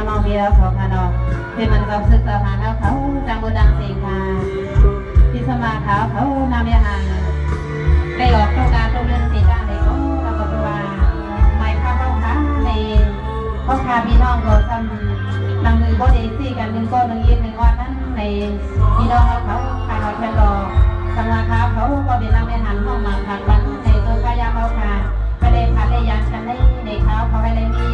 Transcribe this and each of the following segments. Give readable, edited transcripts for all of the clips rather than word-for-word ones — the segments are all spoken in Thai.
มองมีแล้วเขาค่ะเนาะที่มันก็ซึกสะพานแล้วเขาจังบุดังสิงค่ะที่สมาขาวเขานำยาหางได้ออกโครงการโรงเรียนสีด้านในก็เราก็ตัวไม่ข้าวเข้าค้าในพ่อค้าพี่น้องก็ทำนังมือโบเดซี่กันหนึ่งก้อนหนึ่งยินหนึ่งวันนั้นในพี่น้องเขาขายหอยแครงสมาขาวเขาก็เป็นนำยาหางห้องมาทางวันในตัวขายาเขาค่ะก็ได้พัดได้ยันกันในเขาเขาให้ได้มี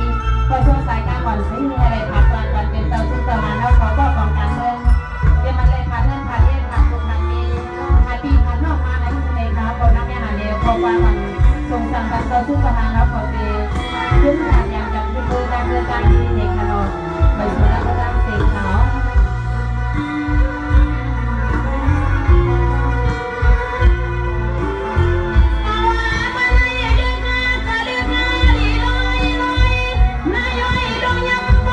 พอช่วงสายการก่อนซื้ออะไรพัดวันเป็นเตาซุปเตอร์มาแล้วเขาก็ของการเมืองเป็นมันเลยพัดเรื่องพัดเย็นพัดทุกพัดมีพัดปีพัดนอกมาในเขาคนนักเนี่ยหาเดียวพอว่ามันส่งสั่งกันเตาซุปเตอร์มาแล้วเขาไปขึ้นการยางจากที่มือการเมืองการที่ในขนมไปสู่แล้วก็ดังเสียงเขาHãy subscribe cho kênh Ghiền Mì Gõ để không bỏ lỡ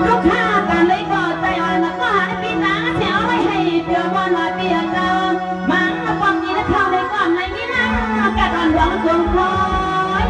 ลูกค้ากันเลยก็ใจอ่อนมาก็หาปีตาเสียวไม่ให้เปียวันมาเปียเจ้ามังปองนี้นะเข้าในก่อนในนี้นะกัดอ่อนหวังคงคอย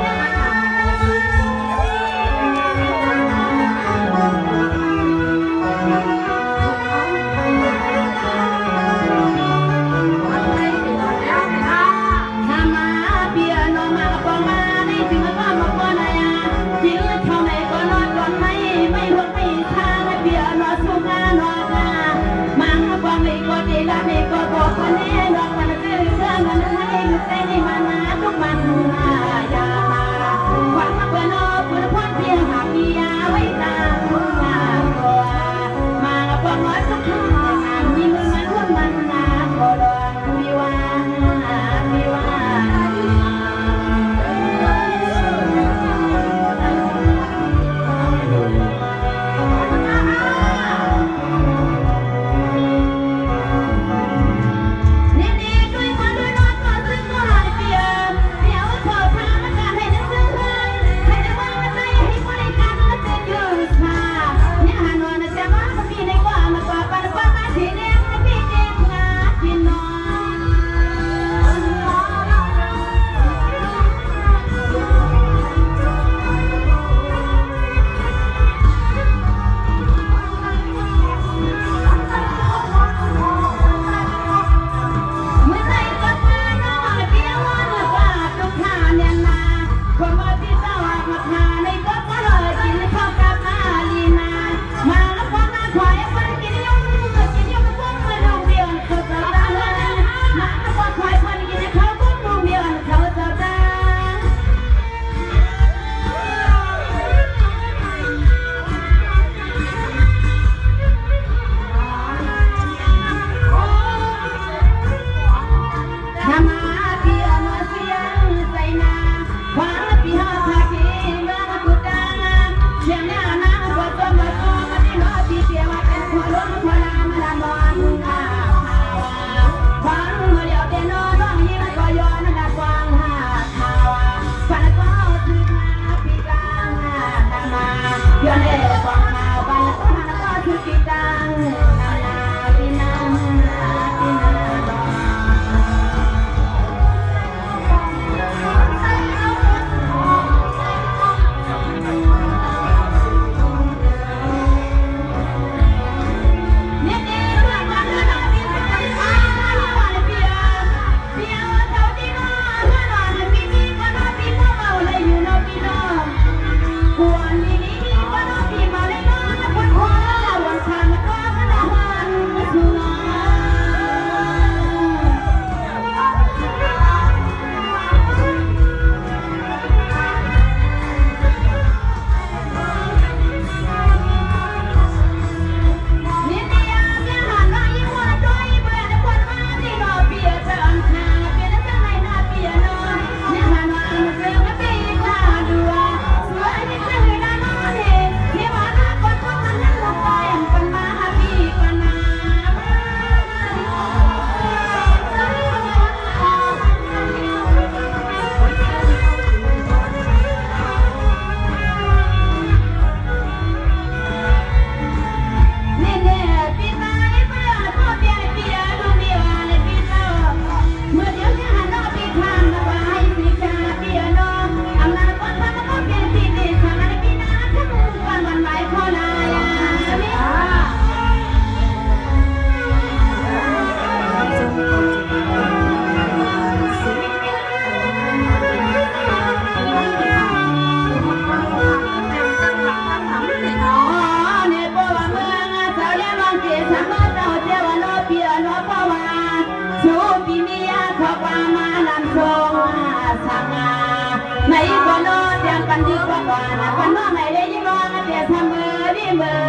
ในก่อนนอนเตียงปันดีกว่าก่อนปันนอนไหนได้ยิ่งนอนเตียงทำมือดีมือ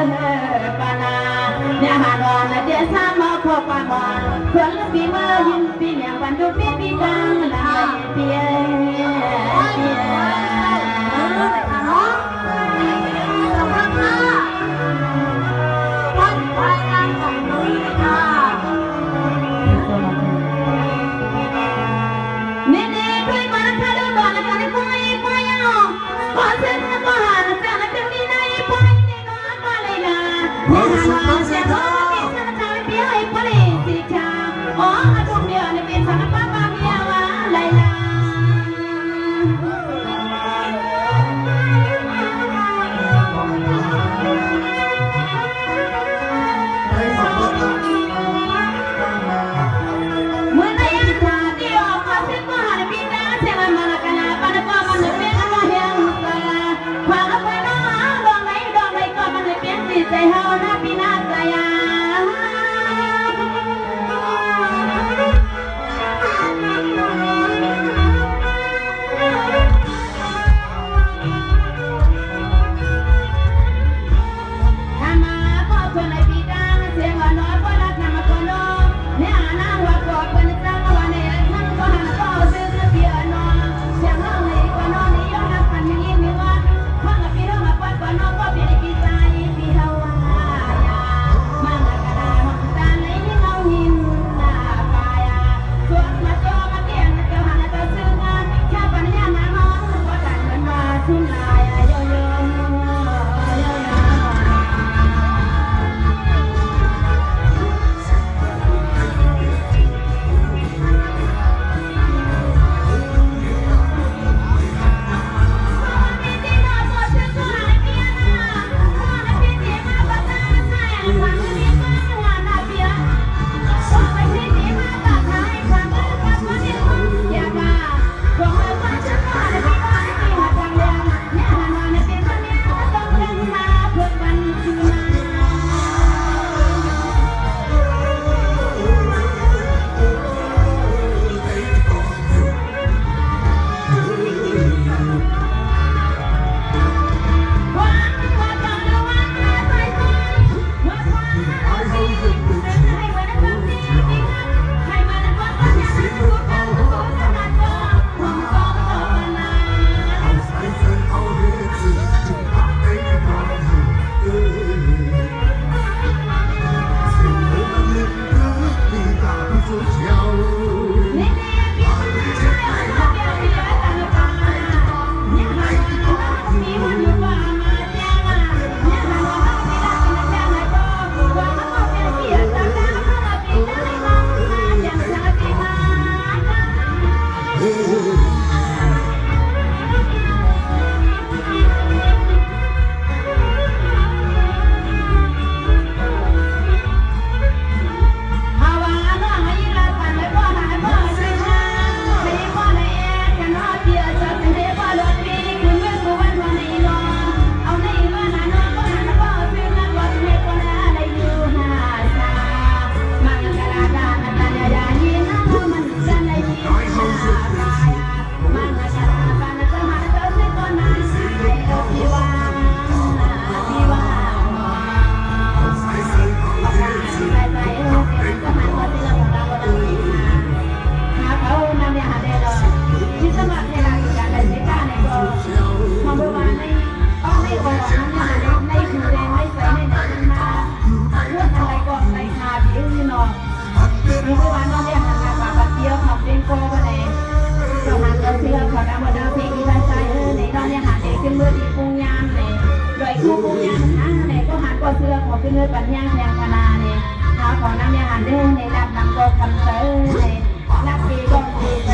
ปานาเนี่ยหานอนเตียงซ้ำมาขอปานอนคนละปีมือยิ้มปีเนี่ยปันดูปีปีกลางหลังเตียงเตียง ใจเฮานะพี่นาใจยาถ้ามาพ่อชวนในปีกังเสียงอ่อนน้อยพ่อรักนำมาคนน้องเนี่ยนางว่ากอดเป็นจังวันนี้ท่านก็หันก็ซื้อเบียร์น้องเสียงน้องนี่ก็น้องนี่ยอมรับมันยิ่งมีว่าพ่อกับพี่น้องมาปนก็น้องก็เปลี่ยนปีใจปีเฮาคู่ปุญญานะในก็หันก็เสื้อขอขึ้นเงินปัญญาแทงคณาเนี่ยหาขอน้ำยาหันเด้ในรับนำก็คำเสนในนักดีก็ดีใจ